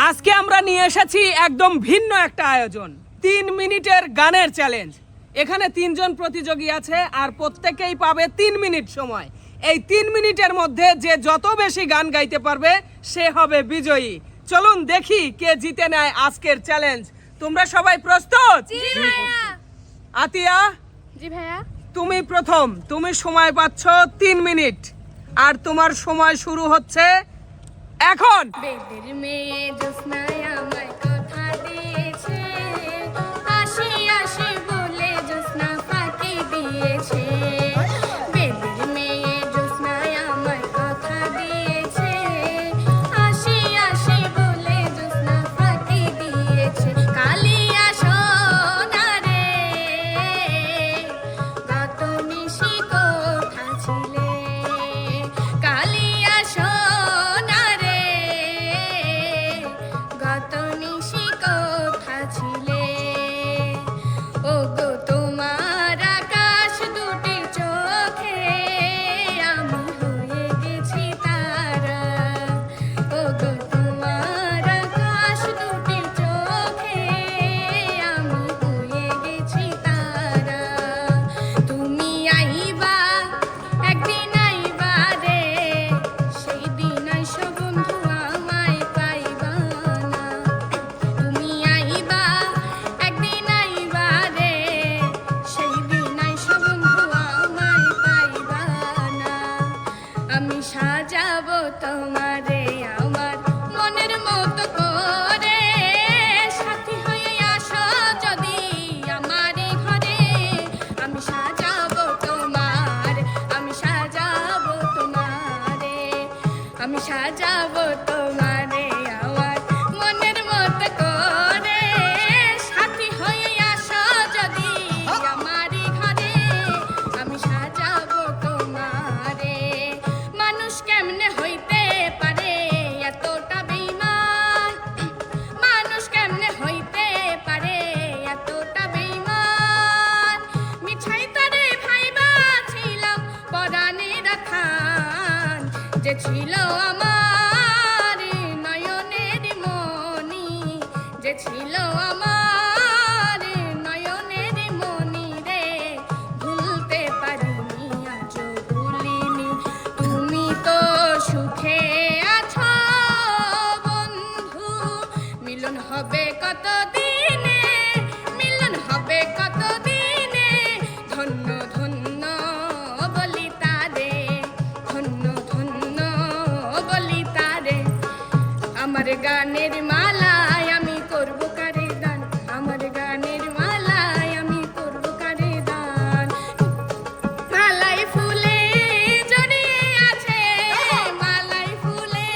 আজকে আমরা নিয়ে এসেছি একদম ভিন্ন একটা আয়োজন, 3 মিনিটের গানের চ্যালেঞ্জ। এখানে 3 জন প্রতিযোগী আছে আর প্রত্যেকেই পাবে 3 মিনিট সময়। এই 3 মিনিটের মধ্যে যে যত বেশি গান গাইতে পারবে সে হবে বিজয়ী। চলুন দেখি কে জিতে নেয় আজকের চ্যালেঞ্জ। তোমরা সবাই প্রস্তুত? জি ভাইয়া। আতিয়া, জি ভাইয়া। তুমি প্রথম, তুমি সময় পাচ্ছ 3 মিনিট আর তোমার সময় শুরু হচ্ছে এখন। বেদের মেয়ে জ্যোৎস্নায় আমায় কথা দিয়েছে, আসি আসি বলে জ্যোৎস্না ফাঁকি দিয়েছে। বেদের মেয়ে জ্যোৎস্নায় আমায় কথা দিয়েছে, আসি আসি বলে জ্যোৎস্না ফাঁকি দিয়েছে। কালিয়া সোনা রে, গত নিশি কোথা ছিলে? কালিয়া সোনা রে, গত নিশি কোথা ছিলে? ওগো তোমার আকাশ দুটি চোখে আমি হয়ে গেছি তারা। ওগো তোমার আকাশ দুটি চোখে আমি হয়ে গেছি তারা। তুমি আইবা একদিন, আইবা রে, সেই দিন আইসো বন্ধু আমায় পাইবা না। তুমি আইবা একদিন, আইবা রে, সেই দিন আইসো বন্ধু আমায় পাইবা না। আমি সাজাবো তোমারে আমার মনের মতো করে, সাথী হয়ে আসো যদি আমারই ঘরে। আমি সাজাবো তোমার, আমি সাজাবো তোমারে, আমি সাজাবো তোমারে আমার মনের মতো করে, সাথী হয়ে আসো যদি আমারই ঘরে। আমি সাজাবো তোমারে। মানুষ কেমনে হইতে পারে এতটা বেঈমান? মানুষ কেমনে হইতে পারে এতটা বেঈমান? মিছাই তারে ভাইবা ছিলাম পরাণের খান, যে ছিল আমার নয়নের মনি, যে ছিল আমার নয়নের মনি রে। ভুলতে পারিনি আজও ভুলিনি, তুমি তো সুখে আছো বন্ধু। মিলন হবে কত দিনে, মিলন হবে কত দিনে। ধন্য ধন্য বলি তারে, ধন্য ধন্য বলি তারে। আমার গানের মালায় আমি করব কারে দান, আমার গানের মালায় আমি করব কারে দান। মালাই ফুলে জড়িয়ে আছে, মালাই ফুলে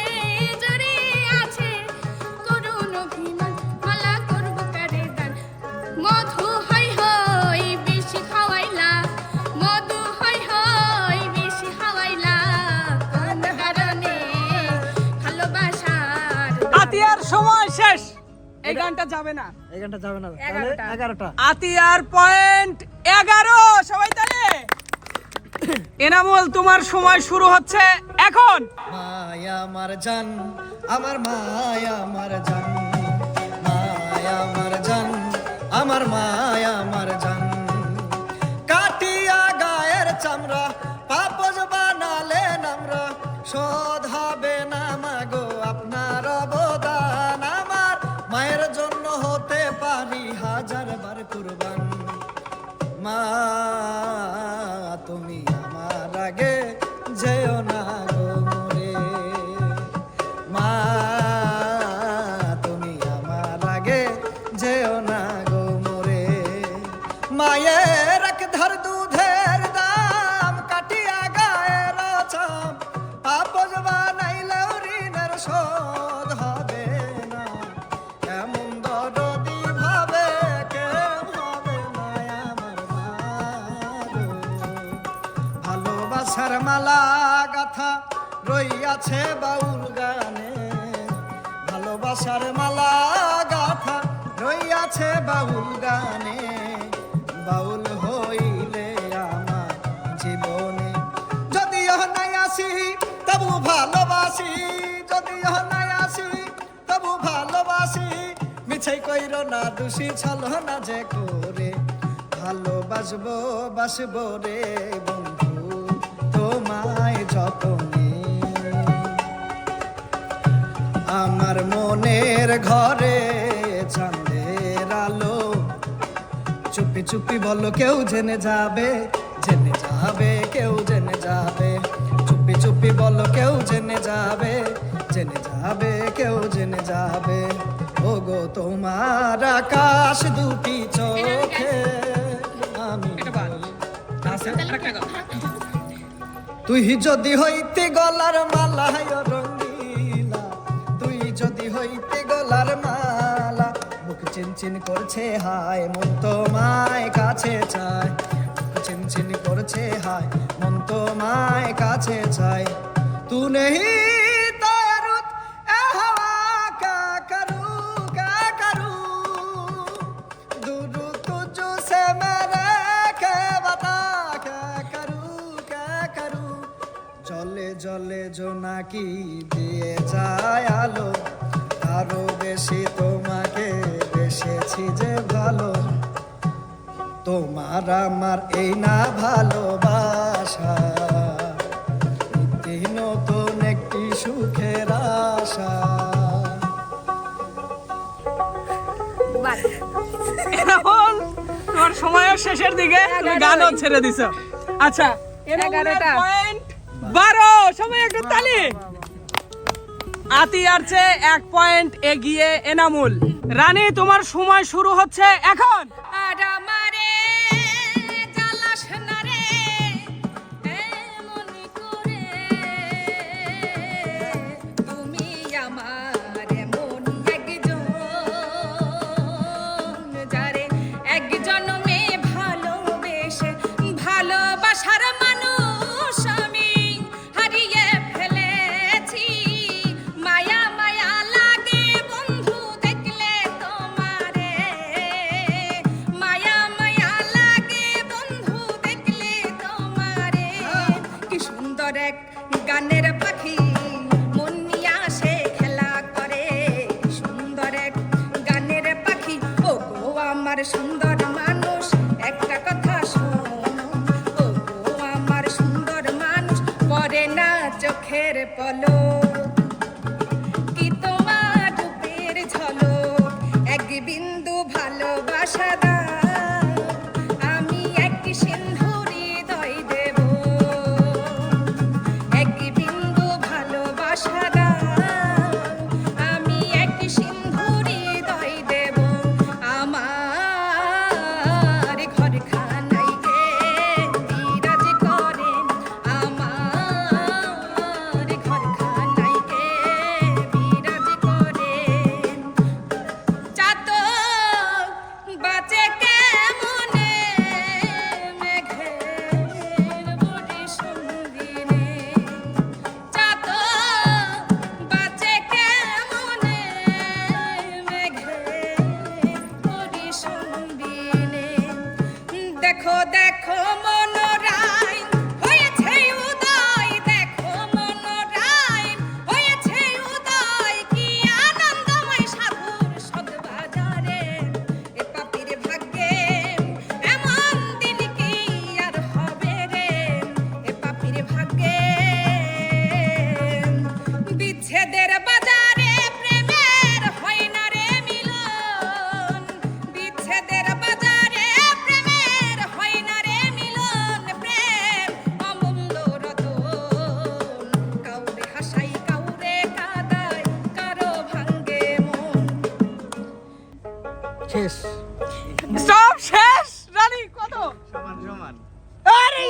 জড়িয়ে আছে, করুণ অভিমান মালা করব কারে দান। মধু হই হই বেশি খাওয়াইলা, মধু হই হই বেশি খাওয়াইলা, কোন কারণে ভালোবাসার আতিয়ার সময় শেষ, এই গানটা যাবে না। এই গানটা যাবে না, 11টা। আতিয়ার পয়েন্ট 11। সবাই তাহলে এনামুল, তোমার সময় শুরু হচ্ছে এখন। মায়া আমার জান, আমার মায়া আমার জান, মায়া আমার জান, আমার মায়া আমার জান। কাটিয়া গায়ের চামড়া পাপজ বানালেন আমরা, শোধ হবে না মাগো আপনার অবদান। আমার মায়ের জন্য হতে পারি 1000 বার কুরবান। মা তুমি আমার আগে যেও না গো মোরে, মা তুমি আমার আগে যেও না গো মোরে। মায়ের এক ধার দুধের দাম, কাটিয়া গায়ের চাম, পাপজ বানাইলেও ঋণের শোধ হবে না। এমন দরদি ভাবে কেউ হবে না আমার মা গো। ভালোবাসার মালা গাথা রইয়াছে বাউল গানে, ভালোবাসার মালা গাথা রইয়াছে বাউল গানে। বাউল হইলে আমার জীবনে যদিও নাই আসি তবু ভালোবাসি, যদিও নাই আসি তবু ভালোবাসি। ভালোবাসি মিছাই কইরো না দোষী ছলো না যে করে ভালোবাসবো বাসবো রে বন্ধু তোমায় যতনে আমার মনের ঘরে চাঁদের আলো চুপি চুপি বলো কেউ জেনে যাবে কেউ জেনে যাবে চুপি চুপি বলো কেউ জেনে যাবে কেউ জেনে যাবে ও গো তোমার আকাশ দুটি চোখে আমি তুই যদি হইতে গলার মালা রঙ্গিলা তুই যদি হইতে গলার মালা বুক চিনচিন করছে হায় মন তোমায় কাছে চায় চিনচিন করছে হায় মন তোমায় কাছে চায় তু নেহি তো रुत ए हवा क्या करूं दूर तुझसे मेरे के बता क्या करूं জলে জলে জোনাকি দিয়ে যায় আলো আরো বেশি তোমাকে বেসেছি যে ভালো তোমার আমার এই না ভালোবাসা নতুন একটি সুখের আশা এনামুল তোমার সময়ের শেষের দিকে তুমি গানও ছেড়ে দিছো আচ্ছা 11টা পয়েন্ট 12 সময় একটু তালি আতিয়ার চেয়ে 1 পয়েন্ট এগিয়ে এনামুল রানী তোমার সময় শুরু হচ্ছে এখন আর আমারে জ্বালাস না রে এমন করে তুমি আমার এমন একজন যারে এক জন্মে ভালোবেসে ভালোবাসার মানুষ আমি হারিয়ে ফেলেছি মায়া মায়া লাগে বন্ধু দেখলে তোমারে মায়া মায়া লাগে বন্ধু দেখলে তোমারে কি সুন্দর এক গানের পাখি মন নিয়ে আসে খেলা করে সুন্দর এক গানের পাখি ও গো আমার সুন্দর মানুষ একটা কথা শোনো ও গো আমার সুন্দর মানুষ পরে না চোখের পলক কি তোমার রূপের ঝলক এক বিন্দু ভালোবাসা দাও আমি এক সিন্ধুরি হৃদয় দেব এক বিন্দু ভালোবাসা দাও আমি এক সিন্ধুরি হৃদয় দেব আমার ঘর খানাই কে বিরাজ করেন আমার ঘর খানাই কে বিরাজ করেন চাতক বাঁচে কেমনে মেঘের বুড়ি সন্ধিনে চাতক বাঁচে কেমনে মেঘের বুড়ি সন্ধিনে দেখো দেখো মনোরাই হয়েছে উদয় দেখো মনোরাই হয়েছে উদয় কি আনন্দময় সাধুর সদবাজারে এ পাপির ভাগ্যে এমন দিন কি আর হবে রে এ পাপির ভাগ্যে বিচ্ছেদের বাজারে প্রেমের হয় না রে মিলন বিচ্ছেদের বাজারে প্রেমের হয় না রে মিলন প্রেম অমূল্য রতন কাউরে হাসাই কাউরে কাদাই কারো ভাঙ্গে মন শেষ স্টপ শেষ রানী কত আরে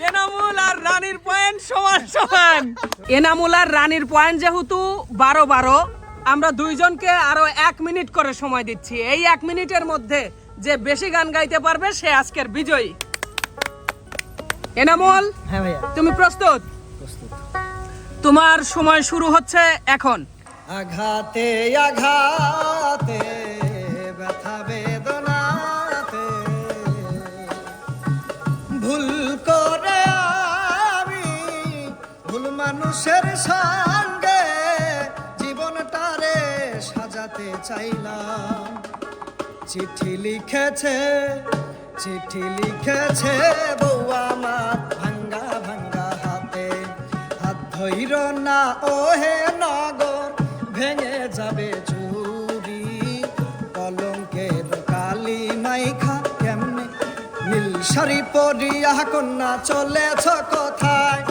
এনামুল আর রানীর পয়েন্ট সমান সমান এনামুল আর রানীর পয়েন্ট যেহেতু 12-12 আমরা দুইজনকে আরো 1 মিনিট করে সময় দিচ্ছি এই 1 মিনিটের মধ্যে যে বেশি গান গাইতে পারবে সে আজকের বিজয়ী এনামুল হ্যাঁ ভাইয়া তুমি প্রস্তুত প্রস্তুত তোমার সময় শুরু হচ্ছে এখন আঘাতে আঘাতে ব্যথা বেদনাতে ভুল করে আমি ভুল মানুষের সঙ্গে চাইলাম। চিঠি লিখেছে বউ আমার ভাঙ্গা ভাঙ্গা হাতে, হাত ধইর না ওহে নগর ভেঙে যাবে চুরি, কলঙ্কের কালি মাইখা কেমনে নীল শাড়ি পরিয়া কন্যা চলেছ কোথায়,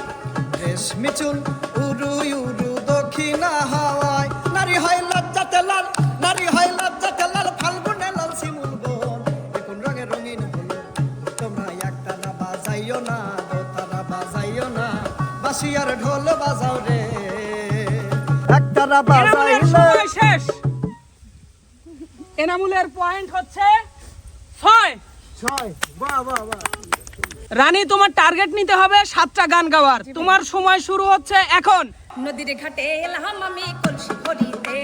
রেশমি চুল উরু উরু দক্ষিণা হাওয়ায়, নারী হয় লজ্জাতে লাল, নারী হয় লজ্জাতে লাল, ফাল্গুনে লাল শিমুল বন, কোন রঙে রঙিন হলো তোমরা একটা না বাজাইও না, দোতারা বাজাইও না, বাঁশি আর ঢোল বাজাও রে, একটারা এনামুলের বাজাইলে সময় শেষ। এনামুলের পয়েন্ট হচ্ছে 6। বাহ বাহ বাহ। রানী, তোমার টার্গেট নিতে হবে 7টা গান গাওয়ার। তোমার সময় শুরু হচ্ছে এখন। নদীর ঘাটে এলাম আমি কলসি ভরিতে,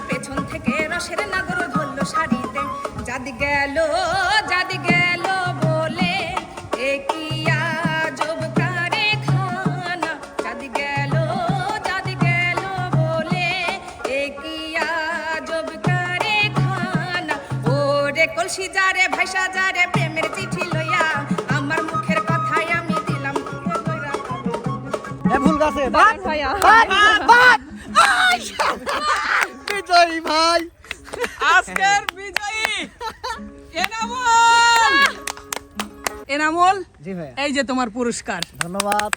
পেছন থেকে রসের নাগর ধরলো শাড়িতে, জাদি গেল বলে এ কি আজব কারখানা, জাদি গেল বলে এ কি আজব কারখানা, ওরে কলসি যারে ভাইসা যারে প্রেমের চিঠি লইয়া, আমার মুখের কথাই আমি দিলাম তোকে কইরা। ভুল গাছে ভাইয়া বিজয়ী ভাই, আজকের বিজয়ী এনামুল। এনামুল, জি ভাই, এই যে তোমার পুরস্কার। ধন্যবাদ।